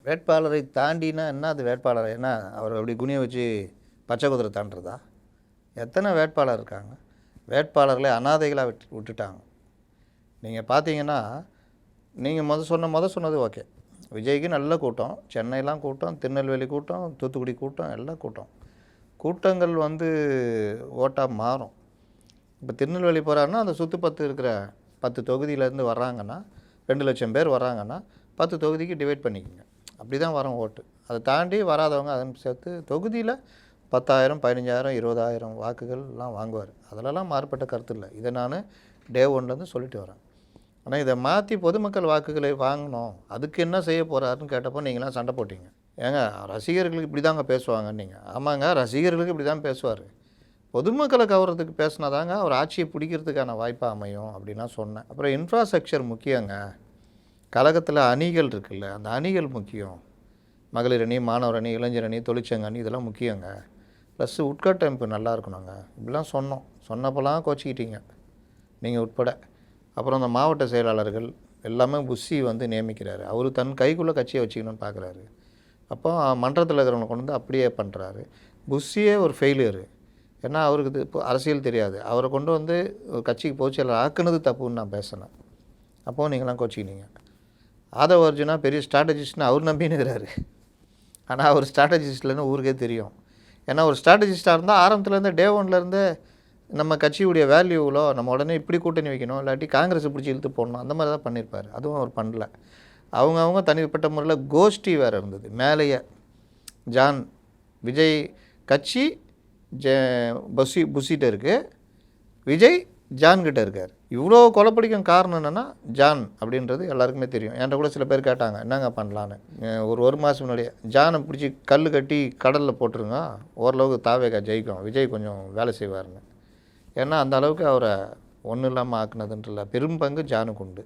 வேட்பாளரை தாண்டினா என்ன அது வேட்பாளர்? என்ன அவர் அப்படி குனிய வச்சு பச்சை குதிரை தாண்டுறதா? எத்தனை வேட்பாளர் இருக்காங்க? வேட்பாளர்களை அனாதைகளாக விட்டுட்டாங்க. நீங்கள் பார்த்தீங்கன்னா, நீங்கள் சொன்னது ஓகே. விஜய்க்கு நல்ல கூட்டம், சென்னையெலாம் கூட்டம், திருநெல்வேலி கூட்டம், தூத்துக்குடி கூட்டம், எல்லாம் கூட்டம். கூட்டங்கள் ஓட்டாக மாறும். இப்போ திருநெல்வேலி போகிறாருன்னா அந்த சுற்று 10 இருக்கிற 10 தொகுதியிலேருந்து வர்றாங்கன்னா 2 லட்சம் பேர் வர்றாங்கன்னா 10 தொகுதிக்கு டிவைட் பண்ணிக்கோங்க. அப்படி தான் வரும் ஓட்டு. அதை தாண்டி வராதவங்க அதன் சேர்த்து தொகுதியில் 10,000 15,000 20,000 வாக்குகள்லாம் வாங்குவார். அதிலலாம் மாறுபட்ட கருத்து இல்லை. இதை நான் டே 1லேருந்து சொல்லிட்டு வரேன். ஆனால் இதை மாற்றி பொதுமக்கள் வாக்குகளை வாங்கணும், அதுக்கு என்ன செய்ய போகிறாருன்னு கேட்டப்போ நீங்களாம் சண்டை போட்டிங்க. ஏங்க ரசிகர்களுக்கு இப்படி தாங்க பேசுவாங்கன்னு. நீங்கள் ஆமாங்க, ரசிகர்களுக்கு இப்படி தான் பேசுவார். பொதுமக்களை கவர்றதுக்கு பேசினாதாங்க அவர் ஆட்சியை பிடிக்கிறதுக்கான வாய்ப்பாக அமையும் அப்படின்லாம் சொன்னேன். அப்புறம் இன்ஃப்ராஸ்ட்ரக்சர் முக்கியங்க. கழகத்தில் அணிகள் இருக்குல்ல, அந்த அணிகள் முக்கியம். மகளிர் அணி, மாணவர் அணி, இளைஞர் அணி, தொழிற்சங்க அணி, இதெல்லாம் முக்கியங்க. ப்ளஸ் உட்கட்டமைப்பு நல்லா இருக்கணுங்க. இப்படிலாம் சொன்னப்போலாம் கோச்சிக்கிட்டீங்க நீங்கள் உட்பட. அப்புறம் அந்த மாவட்ட செயலாளர்கள் எல்லாமே புஷி நியமிக்கிறாரு. அவர் தன் கைக்குள்ளே கட்சியை வச்சுக்கணும்னு பார்க்குறாரு. அப்போ மன்றத்தில் இருக்கிறவங்களை கொண்டு அப்படியே பண்ணுறாரு. புஷியே ஒரு ஃபெயிலியரு. ஏன்னா அவருக்கு இப்போ அரசியல் தெரியாது. அவரை கொண்டு கட்சிக்கு பொதுச்செயலாளர் ஆக்குனது தப்புன்னு நான் பேசினேன். அப்போது நீங்களாம் கோச்சிக்கினீங்க. ஆதவ அர்ஜுனா பெரிய ஸ்ட்ராட்டஜிஸ்ட்னு அவர் நம்பினுக்கிறாரு. ஆனால் அவர் ஸ்ட்ராட்டஜிஸ்ட் இல்லைன்னு ஊருக்கே தெரியும். ஏன்னா ஒரு ஸ்ட்ராட்டஜிஸ்டாக இருந்தால் ஆரம்பத்துலேருந்து டே 1லேருந்து நம்ம கட்சியுடைய வேல்யூவில் நம்ம உடனே இப்படி கூட்டணி வைக்கணும், இல்லாட்டி காங்கிரஸை பிடிச்சி இழுத்து போடணும், அந்த மாதிரி தான் பண்ணியிருப்பார். அதுவும் அவர் பண்ணல. அவங்க தனிப்பட்ட முறையில் கோஷ்டி வேறு இருந்தது. மேலேயே ஜான் விஜய் கட்சி புஷிட்ட இருக்குது, விஜய் ஜான்கிட்ட இருக்கார். இவ்வளோ கொலைப்படிக்கும் காரணம் என்னென்னா ஜான் அப்படின்றது எல்லாருக்குமே தெரியும். என்கிட்ட கூட சில பேர் கேட்டாங்க என்னங்க பண்ணலான்னு. ஒரு மாதம் முன்னாடியே ஜானை பிடிச்சி கல் கட்டி கடலில் போட்டுருங்க, ஓரளவுக்கு தாவேகா ஜெயிக்கும், விஜய் கொஞ்சம் வேலை செய்வார்னு. ஏன்னா அந்த அளவுக்கு அவரை ஒன்றும் இல்லாமல் ஆக்குனதுன்றல பெரும் பங்கு ஜானுக்கு உண்டு.